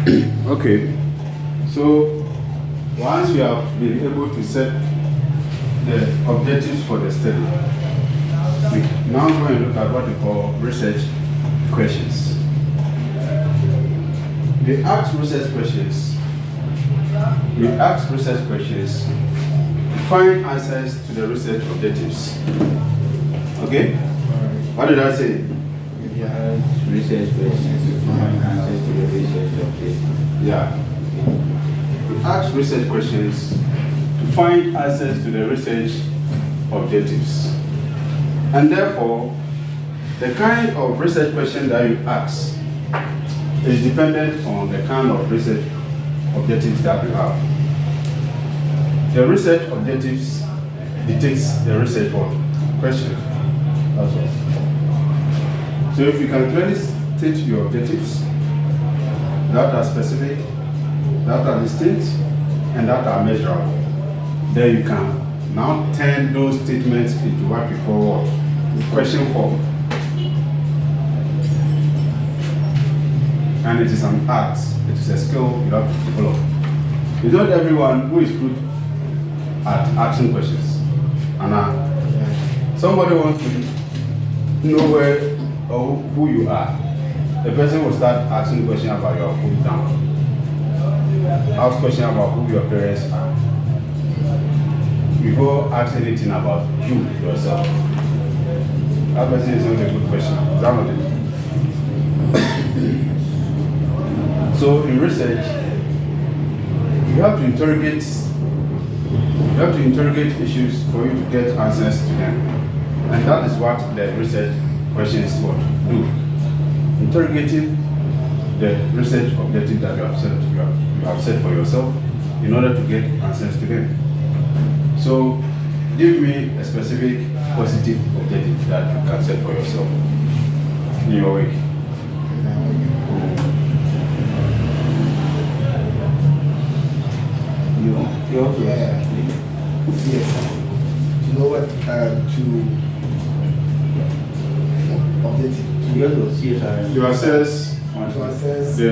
Okay. So once we have been able to set the objectives for the study, we now go and look at what we call research questions. We ask research questions. To find answers to the research objectives. Okay? What did I say? Yeah, research questions to find answers to the research objectives. Yeah. We ask research questions to find answers to the research objectives. And therefore, the kind of research question that you ask is dependent on the kind of research objectives that you have. The research objectives dictates the research question. That's all. So if you can clearly state your objectives that are specific, that are distinct, and that are measurable, then you can now turn those statements into what we call question form. And it is an art, it is a skill you have to develop. It's not everyone who is good at asking questions. And somebody wants to know where or who you are. The person will start asking questions about your hometown. Ask questions about who your parents are. Before ask anything about you yourself. That person is not a good question. Is that not it? So in research, you have to interrogate issues for you to get answers to them. And that is what the research questions do. Interrogating the research objective that you have set for yourself in order to get answers to them. So give me a specific positive objective that you can set for yourself in your work. Yes. You know what? To assess the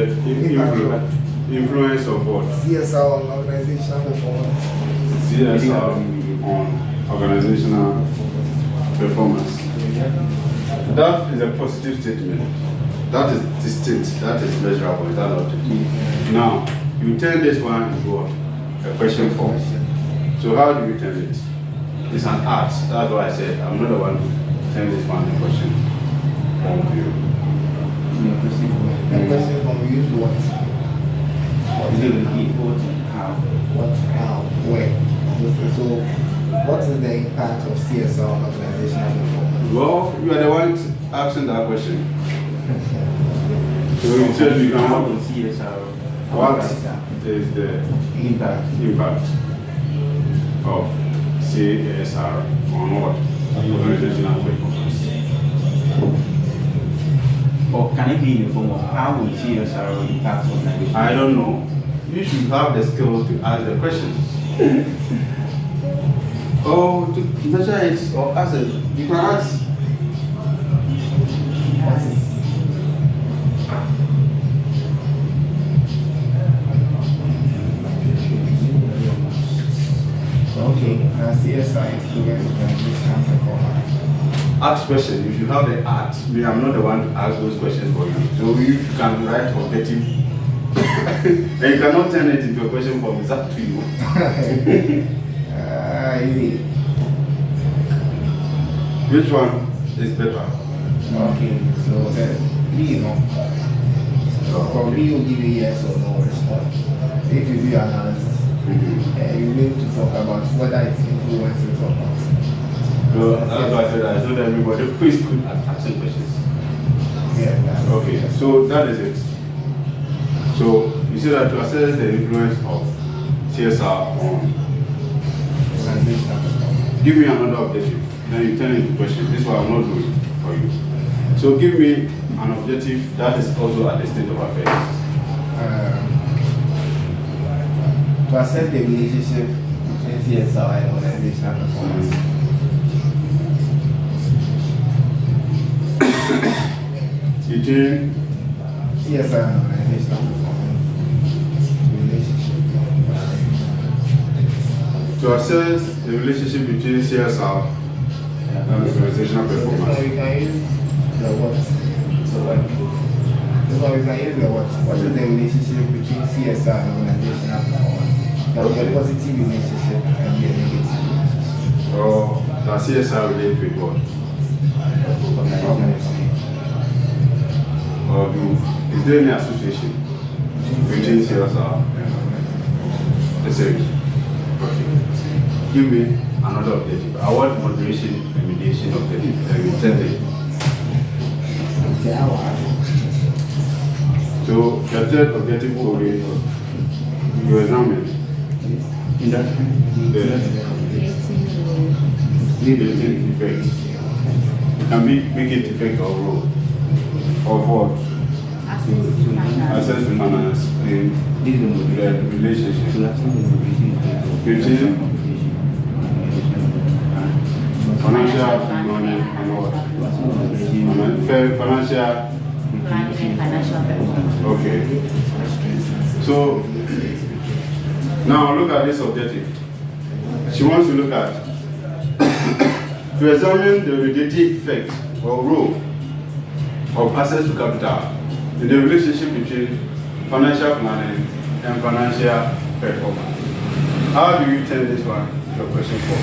influence of what? CSR on organizational performance. CSR on organizational performance. That is a positive statement. That is distinct. That is measurable. Is that not it? Now, you turn this one into what? A question form. So how do you turn it? It's an art. That's why I said I'm not the one who turn this one into question form to you. The question form we use what? What, how, where. So what is the impact of CSR on organizational performance? Well, you are the one asking that question. So you said you can How have will CSR? what is the impact of CSR on what? Organizational performance. Or can it be in the form of how will CSR impact organizational? I don't know. You should have the skill to ask the questions. Or to measure it or ask it. You can ask. Okay, CSR influence organizational performance. Ask questions. You should have the art. Me, I'm not the one to ask those questions for you. So you can write objective. And you cannot turn it into a question form. It's up to you. Easy. Which one is better? Okay, so you know, probably you'll give a yes or no response. If you do analysis, you need to talk about whether it's influences or not. No, that's why I said I told everybody, please could asking questions. Yeah. Okay, so that is it. So you see that to assess the influence of CSR on, Organizational performance. give me another objective, then you turn it into question. This is what I'm not doing for you. So give me an objective that is also at the state of affairs. To assess the relationship between CSR and organizational performance. Between CSR and organizational performance. to assess the relationship between CSR and organizational So this one performance. we can use the what? So what? This one we can use the what? What is the relationship between CSR and organizational performance? There will be a positive relationship and be a negative relationship. Or does CSR relate with what? Or is there any association between CSR and the Okay. Give me another objective. I want moderation, remediation objective. I will tell you. So the third objective will be you examine the relating effect. You can make it effect of role of what? Access to finance in the relationship between financial money and what? Financial. Okay. So now look at this objective. She wants to look at to examine the relative effect or role of access to capital in the relationship between financial planning and financial performance. How do you turn this one to question 4?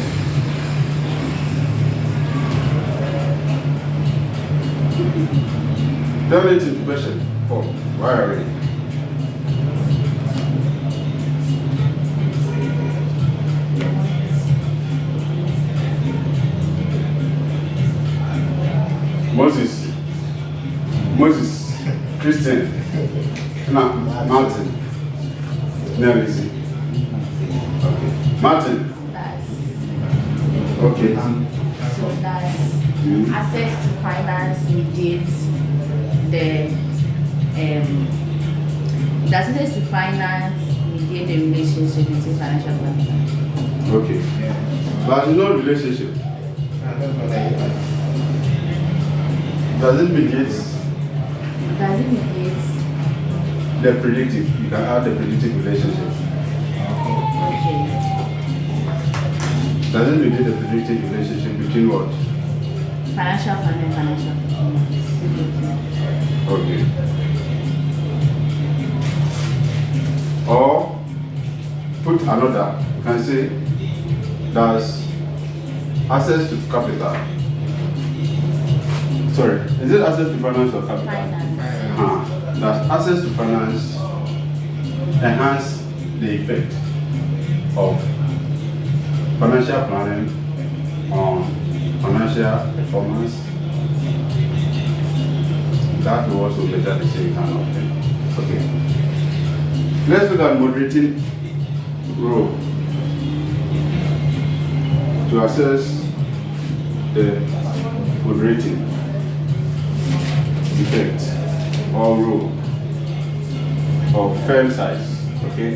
Turn it into question 4. Why are we? Moses, Christian, Martin, Nelly. Okay. Martin. Okay. So that's access to finance mediates the does access to finance mediate the relationship between financial planning? Okay. But no relationship. Does it mediate the predictive? You can add the predictive relationship. Okay. Does it mediate the predictive relationship between what? Financial planning and financial performance. Okay. Or put another, you can say, does access to capital. Sorry, is it access to finance or capital? Finance. Does access to finance enhance the effect of financial planning on financial performance? That will also better the same kind of thing. Okay. Let's look at moderating role to assess the moderating effect or role of firm size, okay,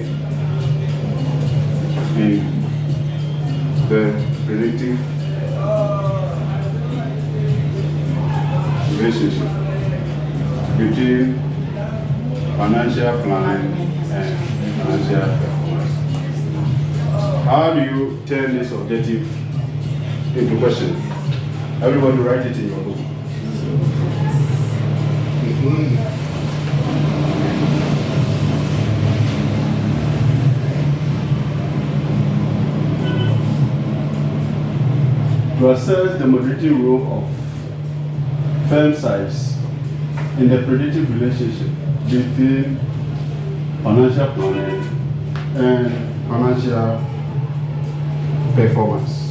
in the predictive relationship between financial planning and financial performance. How do you turn this objective into question? Everybody write it in your book. To assess the moderating role of firm size in the predictive relationship between financial planning and financial performance.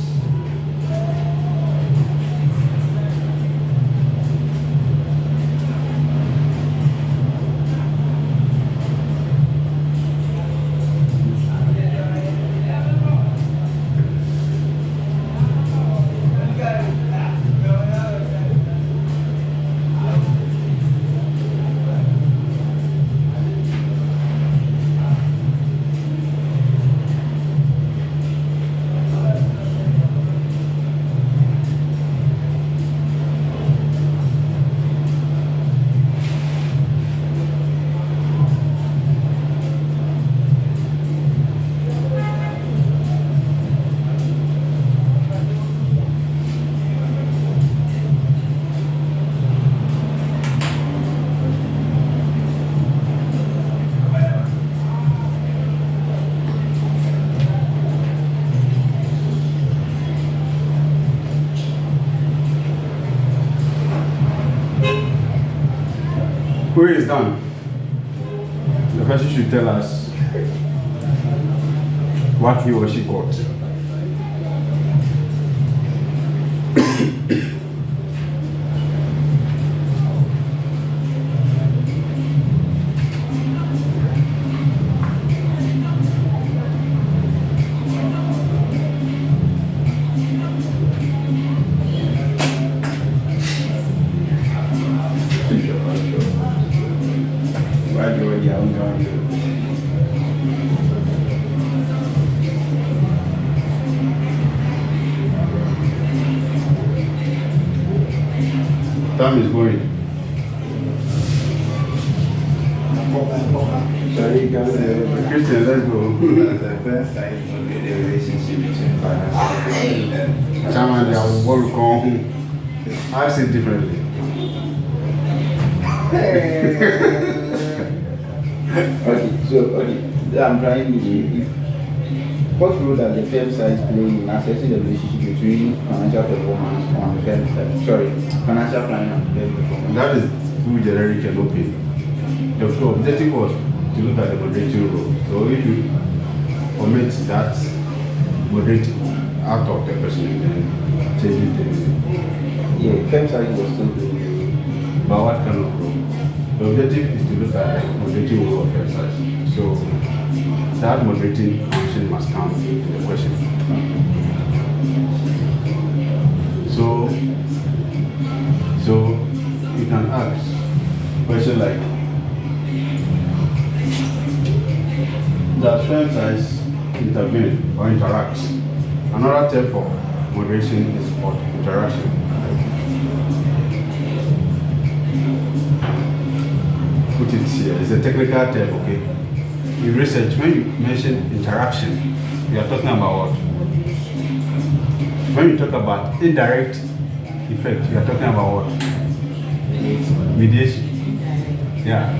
query is done. The person should tell us what he or she got. Time is going. Sorry, guys. Christian, let's go. The first time of the relationship between financial and Someone that will come. I say it differently. Okay, I'm trying to. What role does the firm size play in assessing the relationship between financial performance on the firm side? Sorry, financial planning and firm performance. That is too generic and open. The objective was to look at the moderating role. So if you omit that moderating out of the person, then change it. Yeah, firm size was still doing. But what kind of role? The objective is to look at the moderating role of exercise. So that moderating function must come into the question. So you can ask question like, does firm size intervene or interact? Another term for moderation is called interaction. Put it here. It's a technical term, okay? In research, when you mention interaction, you are talking about what? When you talk about indirect effect, you are talking about what? Mediation. Yeah.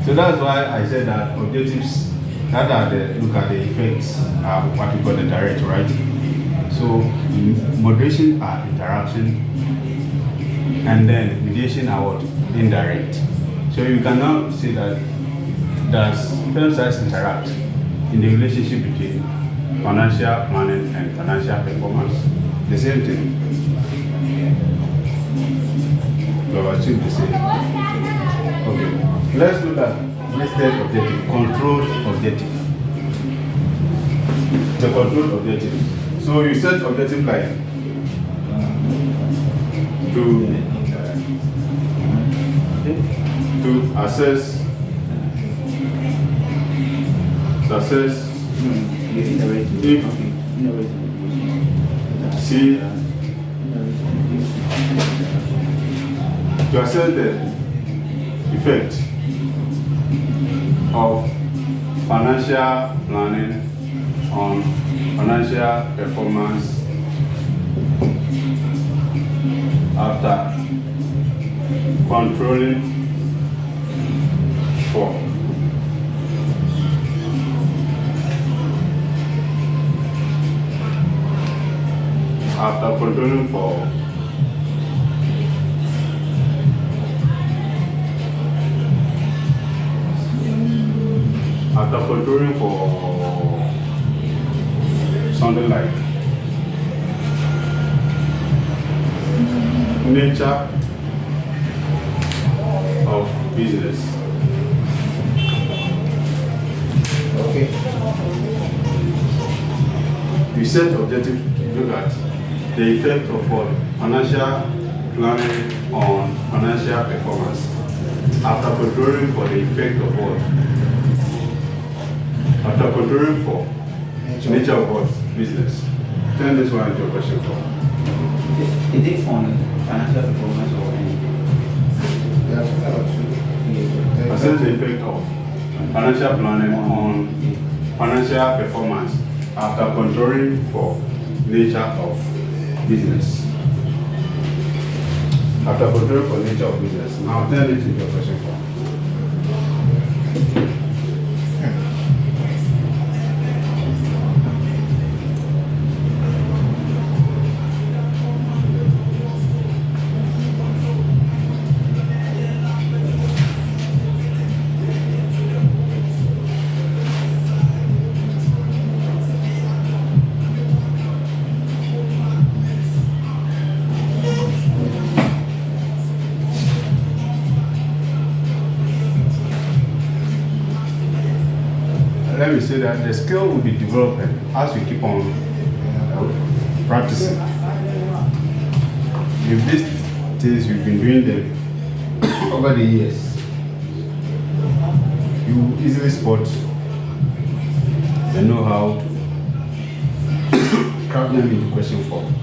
So that's why I said that objectives that are the look at the effects are what we call the direct, right? So moderation are interaction, and then mediation are what? Indirect. So you can now say that does firm size interact in the relationship between financial planning and financial performance? The same thing. We have achieved the same. Okay. Let's look at listed objective, controlled objective. The controlled objective. So you set objective like to assess to assess the effect of financial planning on financial performance after controlling for something like nature of business. Okay. We set objective to look at the effect of what? Financial planning on financial performance after controlling for the effect of what? After controlling for nature of what? Business. Turn this one into a question for. Is it on financial performance or anything? Assess the effect of financial planning on financial performance after controlling for nature of business. After controlling for nature of business. Now turn it into a question for. let me say that the skill will be developing as we keep on practicing. If these things you've been doing them over the years, you easily spot and know how to craft them into question form.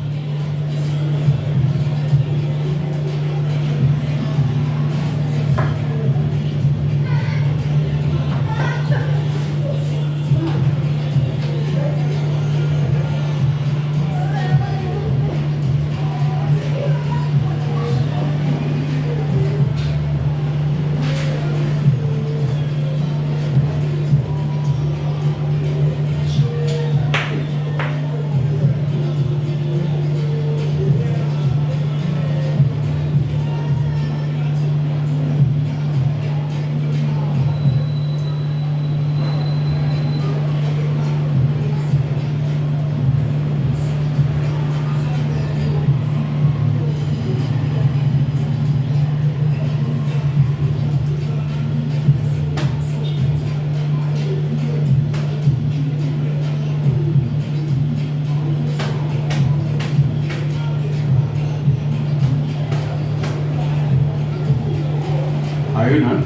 Are you not?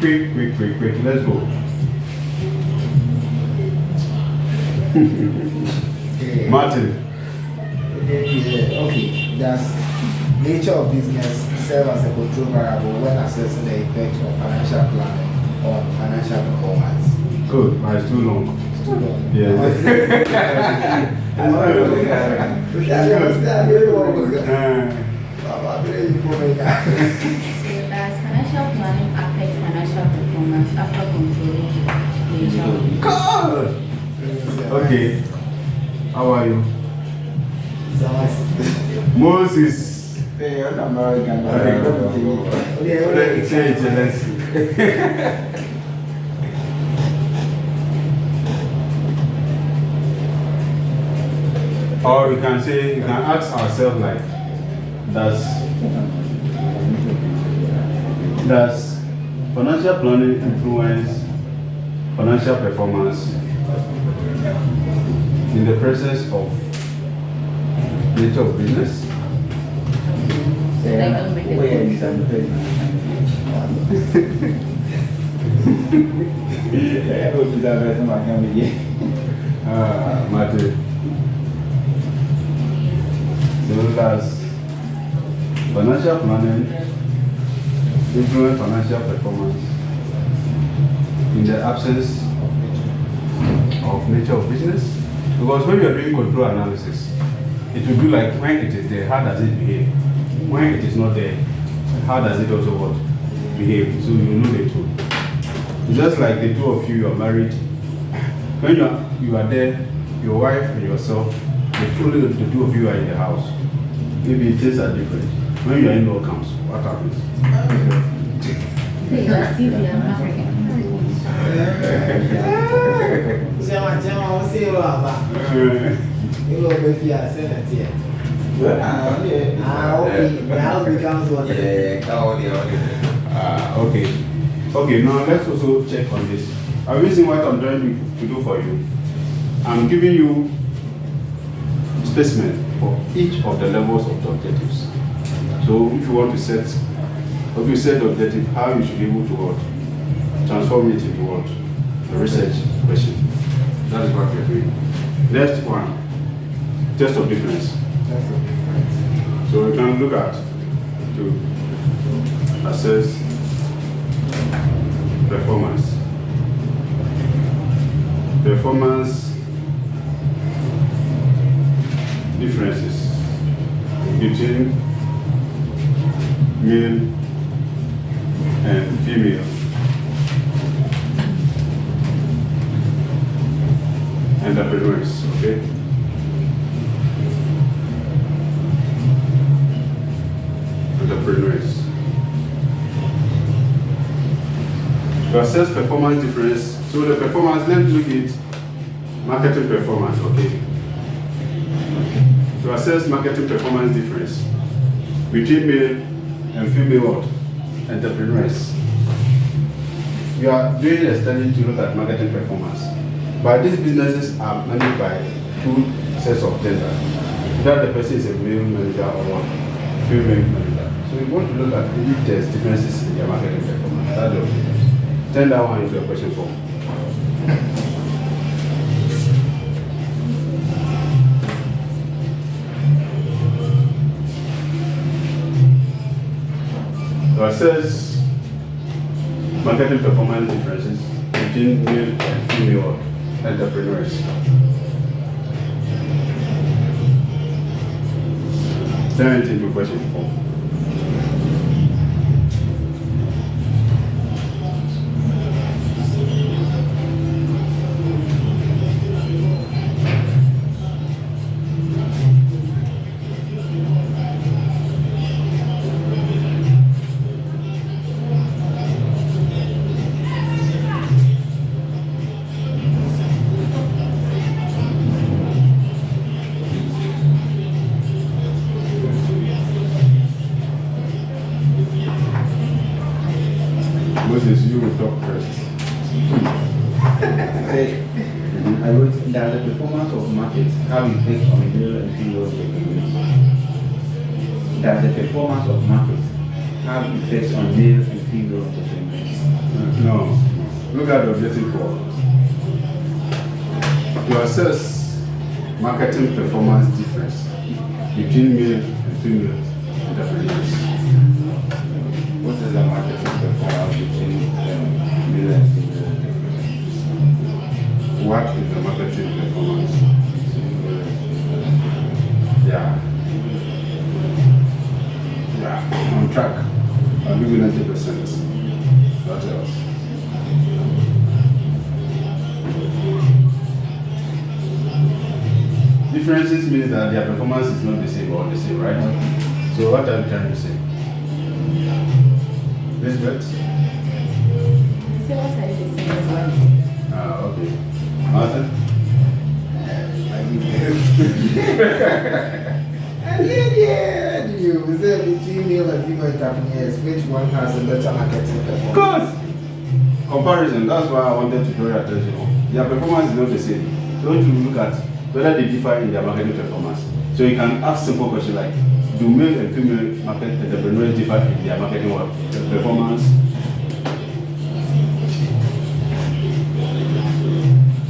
Quick, let's go. Martin. Okay, does nature of business serve as a control variable when assessing the effect of financial planning on financial performance? Good, but it's too long. It's too long. Yeah. So does financial planning affect financial performance after controlling nature of God! Okay. How are you? Moses. Hey, you're not American. Let's change the lesson. Or we can say, we can ask ourselves like, does financial planning influence financial performance in the presence of nature of business? Matthew. So does financial planning influence financial performance in the absence of nature of business? Because when you are doing control analysis, it will be like when it is there, how does it behave? When it is not there, how does it also what? Behave? So you know the two. Just like the two of you are married, when you are there, your wife and yourself, only the two of you are in the house. Maybe things are different. When your in-law comes, what happens? Okay, now let's also check on this. Have you seen what I'm trying to do for you? I'm giving you specimen for each of the levels of the objectives. So if you want to set, if you set the objective, how you should be able to what? Transform it into what? A research question. That is what we're doing. Next one, test of difference. So we can look at to assess performance. Performance differences between male and female. Entrepreneurs, okay? Entrepreneurs. To assess performance difference, so the performance, let's look at marketing performance, okay? To assess marketing performance difference between male and female what? Entrepreneurs. you are doing a study to look at marketing performance. But these businesses are managed by two sets of tender. That the person is a male manager or a female manager. So you want to look at if there's differences in their marketing performance. That's the objective. Turn that one into a question form. So it says marketing performance differences between male and female entrepreneurs. Turn it into question form. Moses, you will talk first. I wrote that the performance of markets have effects on male and female entrepreneurs. That the performance of markets have effects on male and female entrepreneurs. No. Look at the objective 4. To assess marketing performance difference between male and female entrepreneurs. What is the marketing performance between male and female entrepreneurs? What is the marketing performance? Yeah. Yeah, on track. I'll give you 90%. What else? Differences means that their performance is not the same or the same, right? So what are you trying to say? Elizabeth? So what are you saying as well? Okay. Martin? Yeah, you say between male and female entrepreneurs, which one has a better marketing performance? Of course! Comparison, that's why I wanted to draw your attention on. Their performance is not the same. So you look at whether they differ in their marketing performance. So you can ask simple questions like, do male and female market entrepreneurs differ in their marketing performance?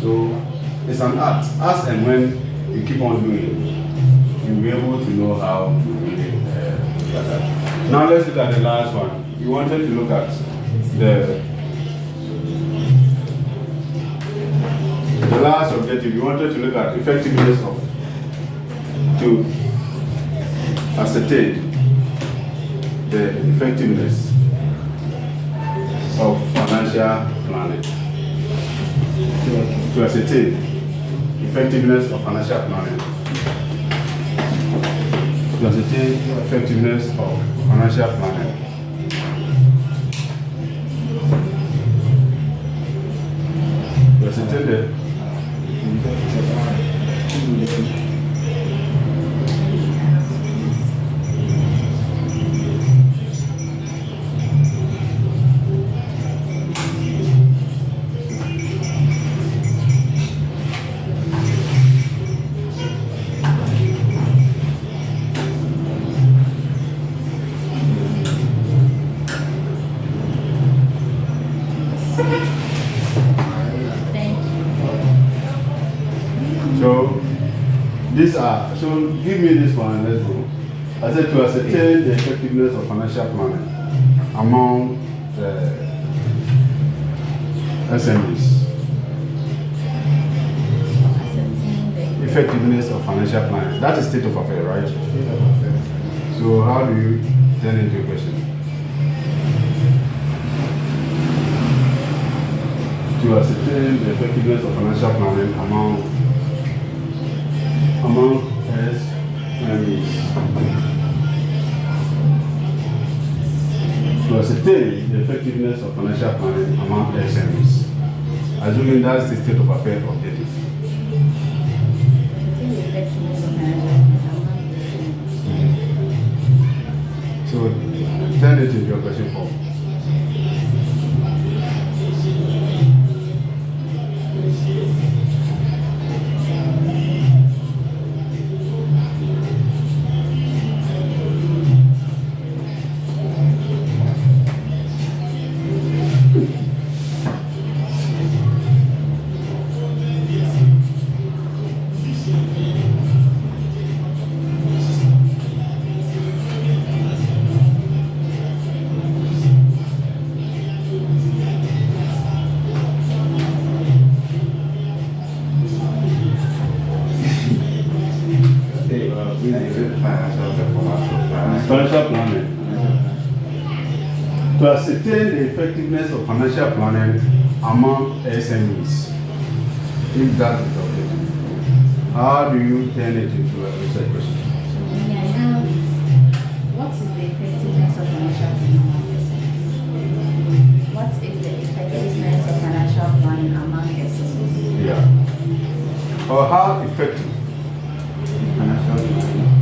So it's an art. As and when you keep on doing it, you'll be able to know how to really do that. Now let's look at the last one. You wanted to look at the last objective. You wanted to look at effectiveness of to ascertain the effectiveness of financial planning. To ascertain effectiveness of financial planning. To ascertain effectiveness of financial planning. To ascertain the So give me this one and let's go. I said to ascertain the effectiveness of financial planning among the SMEs. Effectiveness of financial planning. That is state of affairs, right? State of affairs. So how do you turn into a question? To ascertain the effectiveness of financial planning among SMEs. To ascertain the effectiveness of financial planning among SMEs. Assuming that's the state of affairs objective. So turn it into your question form. Financial planning. To ascertain the effectiveness of financial planning among SMEs, if that is objective, how do you turn it into a research question? May I have what is the effectiveness of financial planning? What is the effectiveness of financial planning among SMEs? Yeah. Or how effective? Financial planning.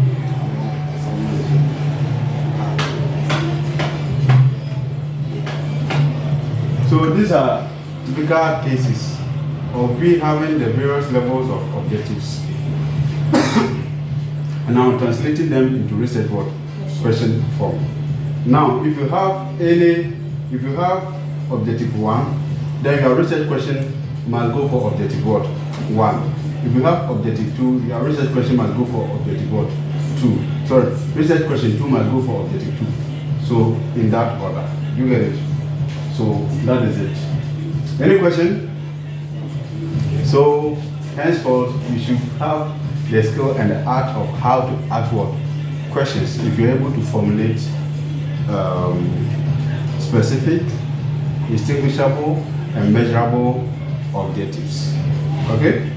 So these are typical cases of we having the various levels of objectives. And now translating them into research what question form. Now, if you have objective 1, then your research question must go for objective what? 1. If you have objective 2, your research question must go for objective what? 2. Sorry, research question 2 must go for objective 2. So in that order. You get it? So that is it. Any question? So henceforth you should have the skill and the art of how to ask what questions if you're able to formulate specific, distinguishable, and measurable objectives. Okay?